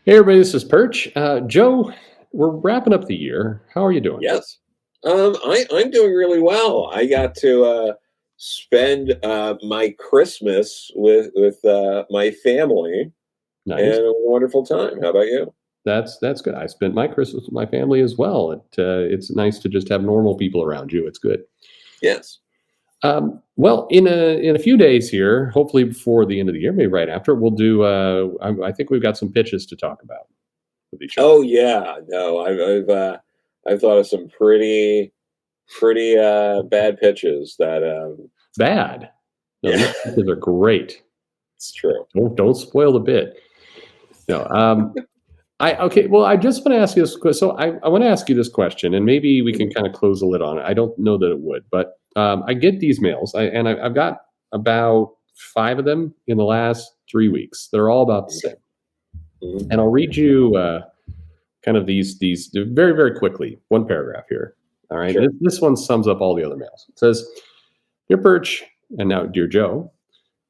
Hey everybody, this is Perch. Joe, we're wrapping up the year. How are you doing? Yes. I'm doing really well. I got to spend my Christmas with my family and Nice. a wonderful time. How about you? That's good. I spent my Christmas with my family as well. It's nice to just have normal people around you. It's good. Yes. Well, in a few days here, hopefully before the end of the year, maybe right after, we'll do. I think we've got some pitches to talk about with each other. Oh yeah. No, I've thought of some pretty bad pitches that Bad. No, these yeah, pitches are great. it's true. Don't spoil the bit. No. I okay. Well, I just want to ask you this. So I want to ask you this question, and maybe we can Mhm. kind of close the lid on it. I don't know that it would, but I get these mails, I've got about five of them in the last 3 weeks. They're all about the same, Mhm. and I'll read you kind of these very very quickly. One paragraph here. All right, Sure. this one sums up all the other mails. It says, "Dear Perch, and now dear Joe."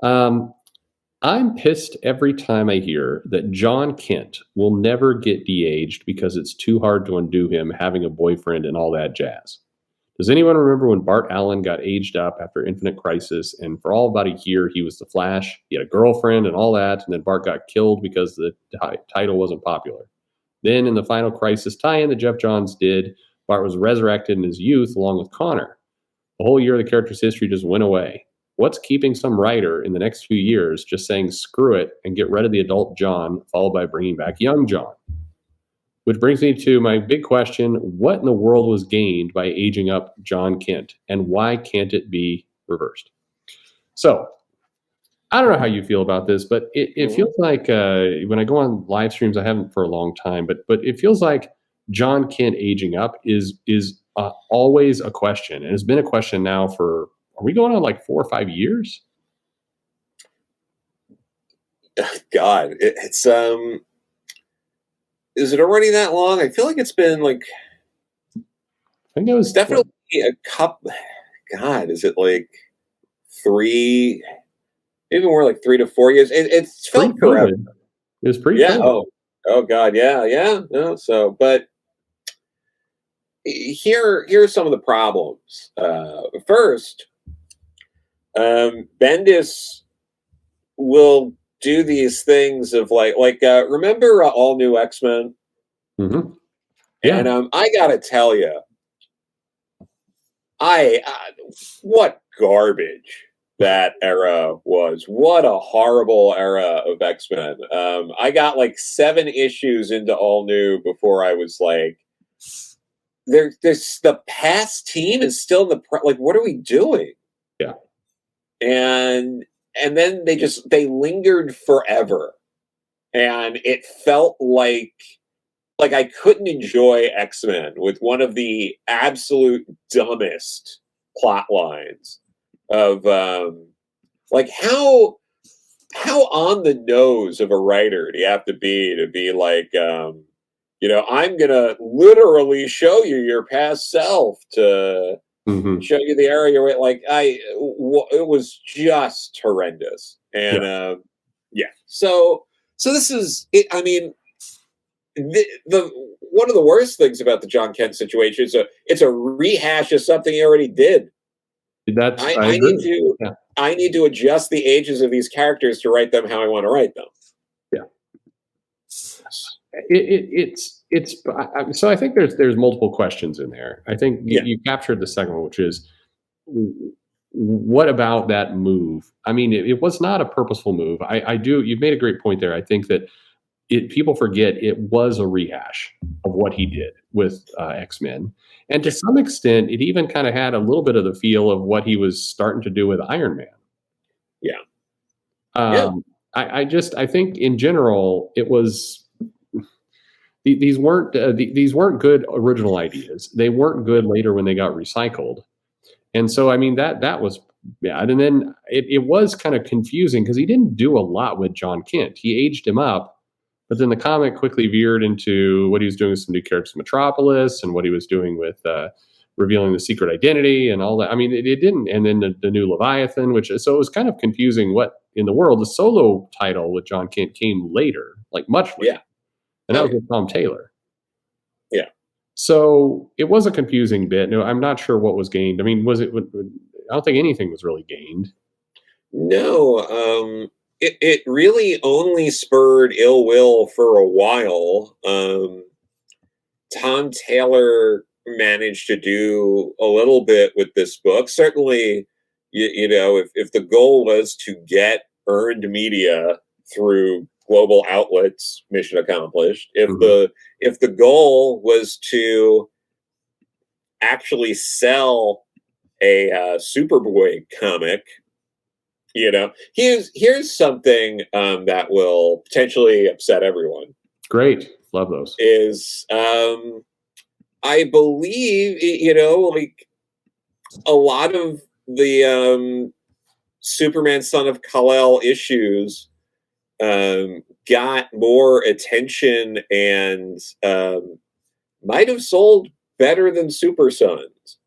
Um, I'm pissed every time I hear that Jon Kent will never get de-aged because it's too hard to undo him having a boyfriend and all that jazz. Does anyone remember when Bart Allen got aged up after Infinite Crisis and for all about a year he was the Flash? He had a girlfriend and all that, and then Bart got killed because the title wasn't popular. Then in the final Crisis tie-in that Jeff Johns did, Bart was resurrected in his youth along with Connor. The whole year of the character's history just went away. What's keeping some writer in the next few years just saying screw it and get rid of the adult John, followed by bringing back young John? Which brings me to my big question: what in the world was gained by aging up Jon Kent, and why can't it be reversed? So, I don't know how you feel about this, but it Mhm. feels like when I go on live streams, I haven't for a long time, but it feels like Jon Kent aging up is always a question, and it's been a question now for, are we going on like 4 or 5 years? God, it's is it already that long? I feel like it's been like I think it it's was what, definitely a couple. God, is it like three, maybe more like 3 to 4 years? It's felt forever. pre-COVID. It was Yeah. pre-COVID. Oh God. Yeah. Yeah. No. So, but here's some of the problems. First, Bendis will do these things of remember All New X-Men, Hmm. Yeah, and I gotta tell you, what garbage that era was. What a horrible era of X-Men. I got like 7 issues into All New before I was like, there's the past team is still in like, what are we doing? yeah, And and then they lingered forever, and it felt like I couldn't enjoy X-Men with one of the absolute dumbest plot lines of like how on the nose of a writer do you have to be like I'm gonna literally show you your past self to hmm, show you the area you're at. Like it was just horrendous, yeah. and yeah. So this is it. I mean, the one of the worst things about the John Kent situation is it's a rehash of something he already did. That's I, I I need agree. to Yeah, I need to adjust the ages of these characters to write them how I want to write them. yeah. It's so I think there's multiple questions in there. I think Yeah, you captured the second one, which is what about that move? I mean, it was not a purposeful move. I do. You've made a great point there. I think that people forget it was a rehash of what he did with X-Men, and to yeah, some extent, it even kind of had a little bit of the feel of what he was starting to do with Iron Man. yeah, yeah, I think in general it was, these weren't good original ideas. They weren't good later when they got recycled. And so I mean that was, yeah. And then it was kind of confusing because he didn't do a lot with Jon Kent. He aged him up, but then the comic quickly veered into what he was doing with some new characters, Metropolis, and what he was doing with revealing the secret identity and all that. I mean, it didn't. And then the new Leviathan, which so it was kind of confusing what in the world. The solo title with Jon Kent came later, like much yeah, later. and that Oh, was with Tom Taylor. yeah. So it was a confusing bit. No, I'm not sure what was gained. I mean, was it? I don't think anything was really gained. No, it really only spurred ill will for a while. Tom Taylor managed to do a little bit with this book. Certainly, you know, if the goal was to get earned media through global outlets, mission accomplished. Mhm. If the goal was to actually sell a Superboy comic, you know, here's something that will potentially upset everyone. Great, love those. Is I believe, you know, like a lot of the Superman Son of Kal-El issues got more attention and might have sold better than Super Sons.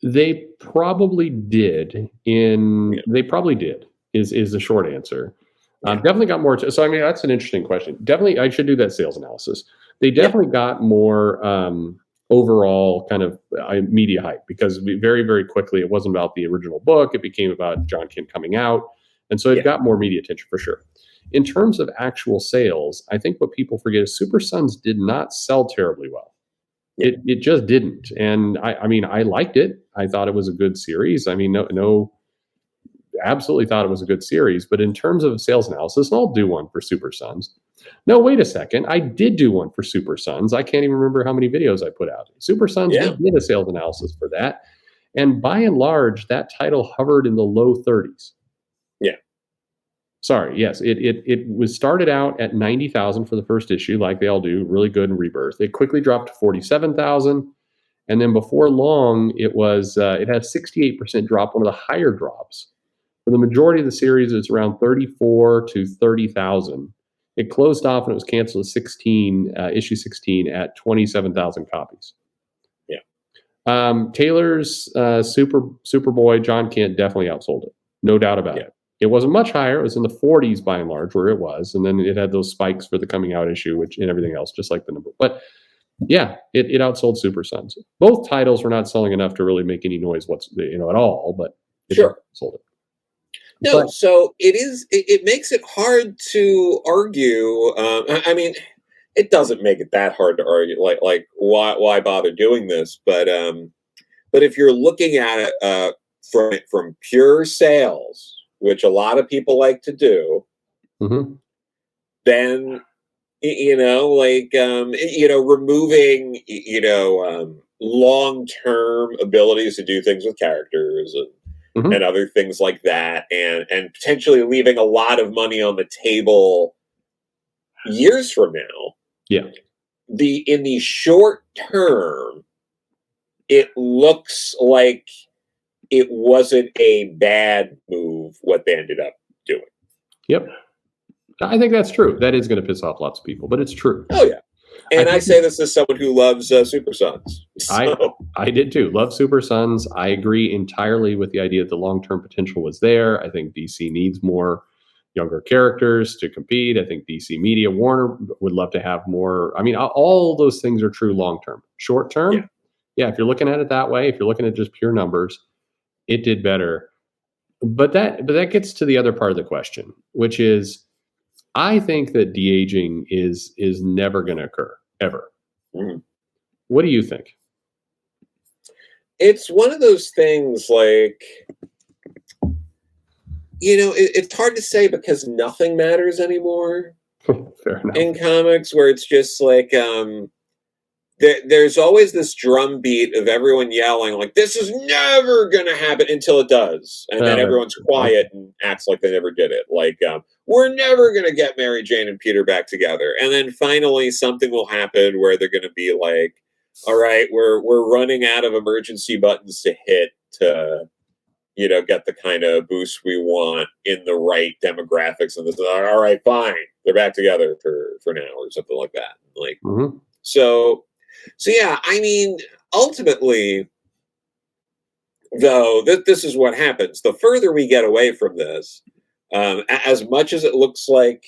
They probably did. Yeah. They probably did. Is the short answer. Yeah. Definitely got more. So I mean, that's an interesting question. Definitely, I should do that sales analysis. They Yeah. definitely got more overall kind of media hype because very very quickly it wasn't about the original book. It became about Jon Kent coming out, and so it Yeah. got more media attention for sure. In terms of actual sales, I think what people forget is Super Sons did not sell terribly well. Yeah. It just didn't. And I mean, I liked it. I thought it was a good series. I mean, no, absolutely thought it was a good series. But in terms of sales analysis, and I'll do one for Super Sons. No, wait a second. I did do one for Super Sons. I can't even remember how many videos I put out. Super Sons, Yeah. we did a sales analysis for that. And by and large, that title hovered in the low 30s. Yeah. Sorry, yes, it was started out at 90,000 for the first issue, like they all do, really good in Rebirth. It quickly dropped to 47,000, and then before long, it had a 68% drop, one of the higher drops. For the majority of the series, it's around 34 to 30,000. It closed off and it was canceled at issue 16 at 27,000 copies. Yeah. Taylor's Superboy Jon Kent definitely outsold it, no doubt about it. It wasn't much higher. It was in the 40s by and large where it was, and then it had those spikes for the coming out issue, which and everything else, just like the number. But yeah, it outsold Super Sons. Both titles were not selling enough to really make any noise, at all. But it Sure. sold it. No, But, so it is. It makes it hard to argue. I mean, it doesn't make it that hard to argue. Like why bother doing this? But if you're looking at it from pure sales, which a lot of people like to do, mhm. then removing long-term abilities to do things with characters and Mhm. other things like that, and potentially leaving a lot of money on the table years from now. Yeah. In the short term, it looks like it wasn't a bad move what they ended up doing. Yep. I think that's true. That is going to piss off lots of people, but it's true. Oh yeah, and I think say this as someone who loves Super Sons. So. I did too. Love Super Sons. I agree entirely with the idea that the long term potential was there. I think DC needs more younger characters to compete. I think DC Media, Warner would love to have more. I mean, all those things are true long term. Short term, yeah, if you're looking at it that way, if you're looking at just pure numbers, it did better. But that gets to the other part of the question, which is I think that de-aging is never going to occur ever. Mhm. What do you think? It's one of those things like, it's hard to say because nothing matters anymore Fair enough. in comics, where it's just like there's always this drum beat of everyone yelling like this is never gonna happen until it does, and then everyone's quiet and acts like they never did it, like we're never gonna get Mary Jane and Peter back together, and then finally something will happen where they're gonna be like, all right, we're running out of emergency buttons to hit to get the kind of boost we want in the right demographics, and this all right, fine, they're back together for now or something like that, like so yeah, I mean, ultimately, though, this is what happens. The further we get away from this, As much as it looks like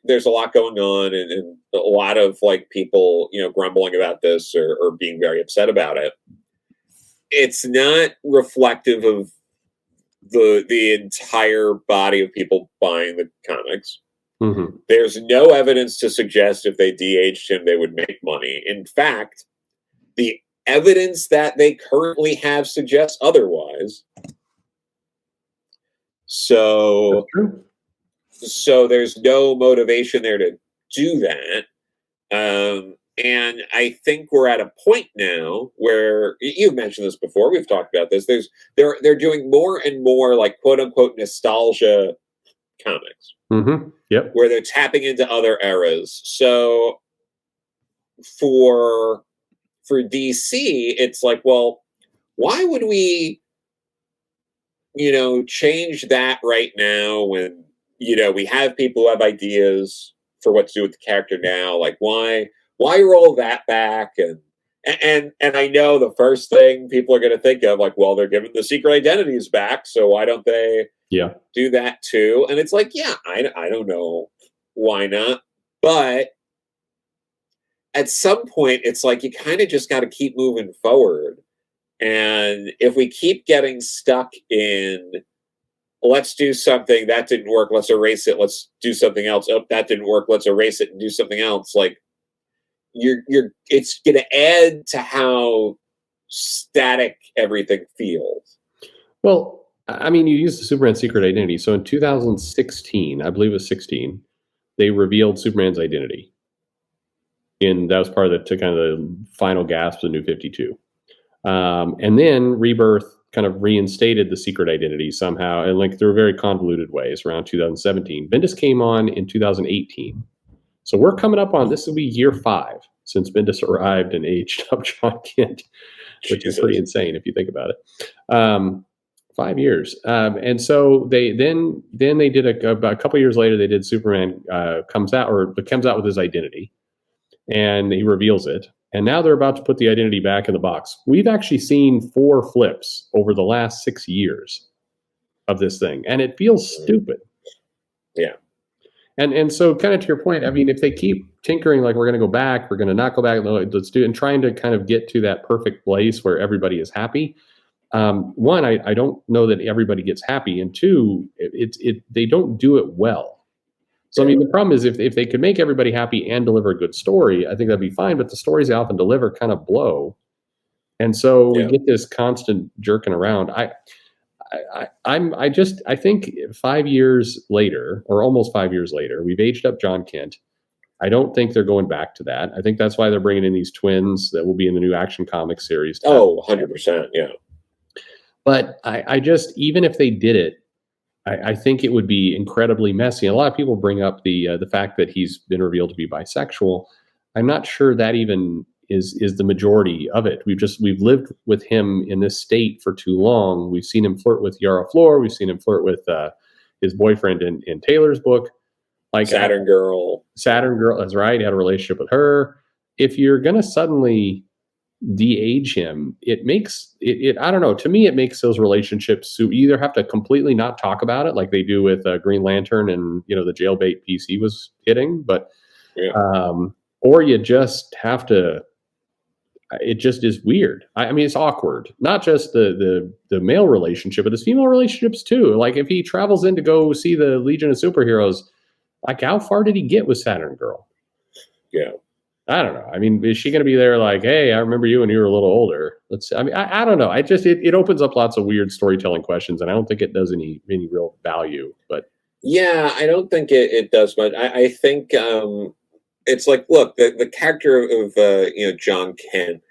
there's a lot going on, and a lot of like people, grumbling about this, or being very upset about it, it's not reflective of the entire body of people buying the comics. Mm-hmm. There's no evidence to suggest if they de-aged him, they would make money. In fact, the evidence that they currently have suggests otherwise. That's So, true. there's no motivation there to do that. And I think we're at a point now where you've mentioned this before. We've talked about this. They're doing more and more like quote unquote nostalgia comics, Mm-hmm. Yep. where they're tapping into other eras. So for DC, it's like, well, why would we, change that right now when we have people who have ideas for what to do with the character now? Like, why roll that back? And I know the first thing people are going to think of, like, well, they're giving the secret identities back, so why don't they Yeah. do that too? And it's like, yeah, I don't know why not, but at some point, it's like you kind of just got to keep moving forward. And if we keep getting stuck in, let's do something that didn't work, let's erase it, let's do something else. Oh, that didn't work, let's erase it and do something else. Like, it's going to add to how static everything feels. Well, I mean, you used the Superman secret identity. So in 2016, I believe it was 16, they revealed Superman's identity. And that was part of kind of the final gasp of the New 52. And then Rebirth kind of reinstated the secret identity somehow, and like through very convoluted ways around 2017. Bendis came on in 2018. So we're coming up on, this will be year 5 since Bendis arrived and aged up Jon Kent, which is pretty insane if you think about it. 5 years. And so they then they did about a couple years later, they did Superman comes out with his identity, and he reveals it. And now they're about to put the identity back in the box. We've actually seen 4 flips over the last 6 years of this thing, and it feels stupid. Yeah. And so kind of to your point, I mean, if they keep tinkering, like we're going to go back, we're going to not go back, let's do, and trying to kind of get to that perfect place where everybody is happy. One, I don't know that everybody gets happy, and two, they don't do it well. So, I mean, the problem is if they could make everybody happy and deliver a good story, I think that'd be fine. But the stories they often deliver kind of blow. And so we get this constant jerking around. I think 5 years later, or almost 5 years later, we've aged up Jon Kent. I don't think they're going back to that. I think that's why they're bringing in these twins that will be in the new Action Comics series. Oh, 100%. Yeah. But I just, even if they did it, I think it would be incredibly messy. And a lot of people bring up the fact that he's been revealed to be bisexual. I'm not sure that even is the majority of it. We've lived with him in this state for too long. We've seen him flirt with Yara Flor. We've seen him flirt with his boyfriend in Taylor's book, like Saturn Girl. That's right. He had a relationship with her. If you're gonna suddenly de-age him, it makes it I don't know, to me it makes those relationships, so you either have to completely not talk about it like they do with Green Lantern and the jailbait piece he was hitting, but or you just have to, it just is weird. I mean, it's awkward, not just the male relationship, but his female relationships too. Like if he travels in to go see the Legion of Superheroes, like how far did he get with Saturn Girl? Yeah. I don't know. I mean, is she going to be there like, hey, I remember you when you were a little older? I don't know. It opens up lots of weird storytelling questions, and I don't think it does any real value. But yeah, I don't think it does much. I think it's like, look, the character of Jon Kent,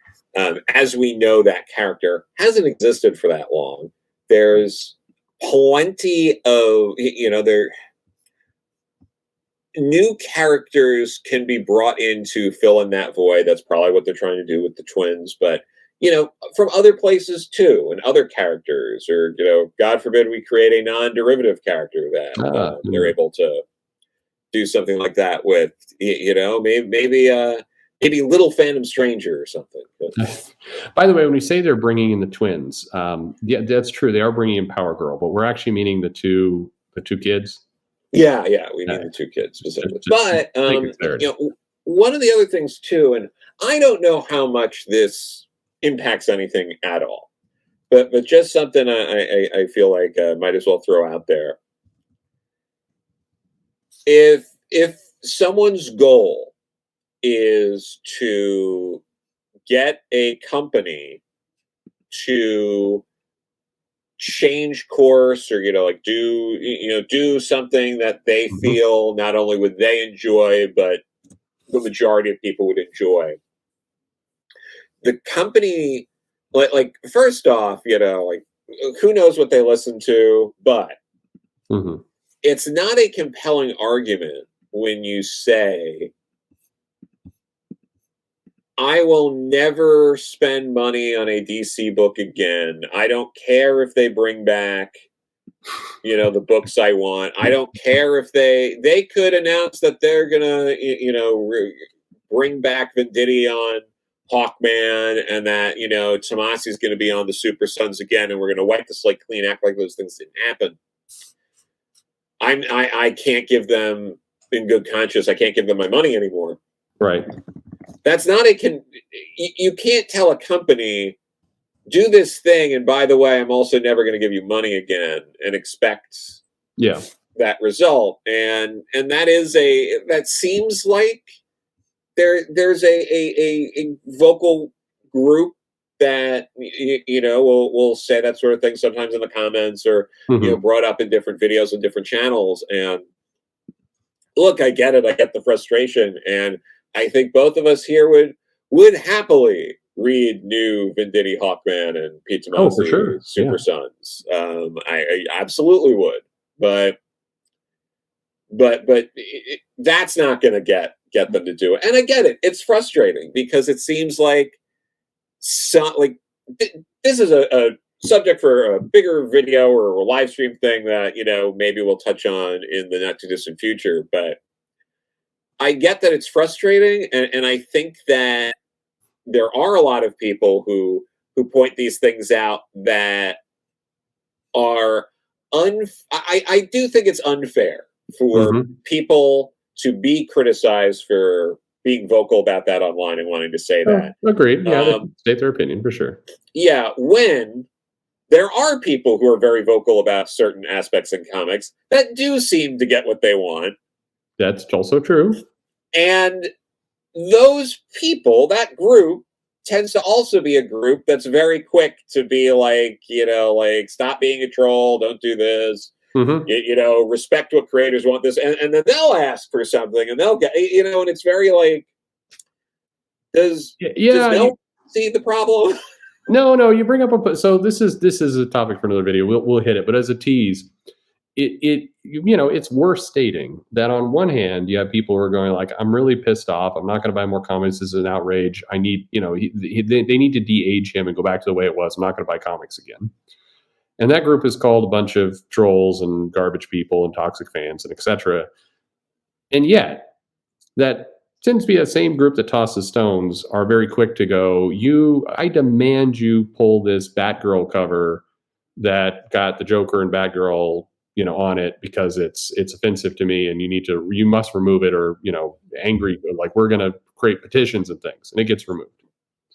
as we know, that character hasn't existed for that long. There's plenty of there. New characters can be brought in to fill in that void. That's probably what they're trying to do with the twins, but from other places too, and other characters, or God forbid we create a non-derivative character that they're able to do something like that with. Maybe Little Phantom Stranger or something. By the way, when we say they're bringing in the twins, yeah, that's true. They are bringing in Power Girl, but we're actually meaning the two kids. Yeah, yeah, we need Uh, the 2 kids specifically. just But, think it's theirs. one of the other things too, and I don't know how much this impacts anything at all, but just something I feel like, might as well throw out there. If someone's goal is to get a company to change course, or like do something that they Mhm. feel not only would they enjoy, but the majority of people would enjoy, the company, like first off, like who knows what they listen to, but Mhm. it's not a compelling argument when you say, I will never spend money on a DC book again. I don't care if they bring back, the books I want. I don't care if they could announce that they're gonna, bring back Venditti on Hawkman, and that Tomasi's going to be on the Super Sons again, and we're going to wipe the slate clean, act like those things didn't happen. I can't give them, in good conscience, I can't give them my money anymore. Right. That's not you can't tell a company, do this thing, and by the way, I'm also never going to give you money again, and expect Yeah. that result. And that seems like there's a vocal group that will say that sort of thing sometimes in the comments, or Mhm. brought up in different videos and different channels. And look, I get it, I get the frustration, and I think both of us here would happily read new Venditti Hawkman and Pete Oh, for Tomasi sure. Yeah. Super Sons. I absolutely would, but that's not going to get them to do it. And I get it, it's frustrating because it seems like, this is a subject for a bigger video or a live stream thing that maybe we'll touch on in the not too distant future. But I get that it's frustrating, and I think that there are a lot of people who point these things out that are I do think it's unfair for Mhm. people to be criticized for being vocal about that online and wanting to say Oh, that. agreed. Yeah, they Um, can state their opinion for sure. yeah, when there are people who are very vocal about certain aspects in comics that do seem to get what they want, That's also true. and those people, that group, tends to also be a group that's very quick to be like, like, stop being a troll, don't do this, Mhm. respect what creators want this, and then they'll ask for something, and they'll get, and it's very like, does Yeah, no one see the problem? no, you bring up so this is a topic for another video. We'll hit it, but as a tease, it's worth stating that on one hand, you have people who are going like, I'm really pissed off. I'm not going to buy more comics. This is an outrage. I need, they need to de-age him and go back to the way it was. I'm not going to buy comics again. And that group is called a bunch of trolls and garbage people and toxic fans and etc. And yet, that tends to be that same group that tosses stones are very quick to go, I demand you pull this Batgirl cover that got the Joker and Batgirl, on it, because it's offensive to me, and you must remove it, or, angry, like, we're going to create petitions and things, and it gets removed.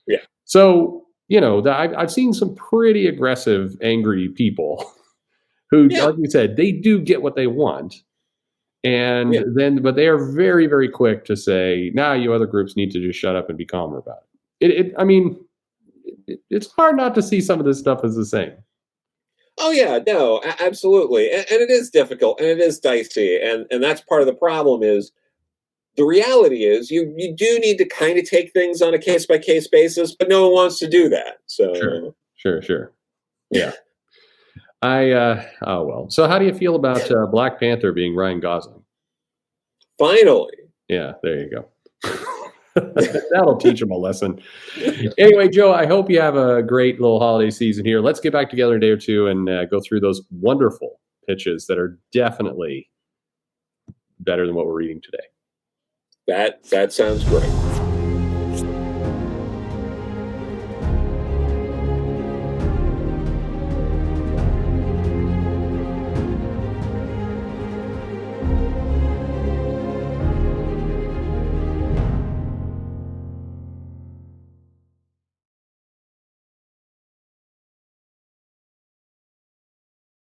Yeah. So, I've seen some pretty aggressive, angry people who, Yeah. like you said, they do get what they want. And Yeah. then, but they are very, very quick to say, "Nah, you other groups need to just shut up and be calmer about it." I mean, it's hard not to see some of this stuff as the same. Oh yeah, no, absolutely, and it is difficult, and it is dicey, and that's part of the problem. Is the reality is, you do need to kind of take things on a case by case basis, but no one wants to do that. Sure, So sure. Yeah. Oh well. So how do you feel about Black Panther being Ryan Gosling? finally, Yeah, there you go. That'll teach him a lesson. Anyway, Joe, I hope you have a great little holiday season here. Let's get back together in a day or two and go through those wonderful pitches that are definitely better than what we're reading today. that sounds great.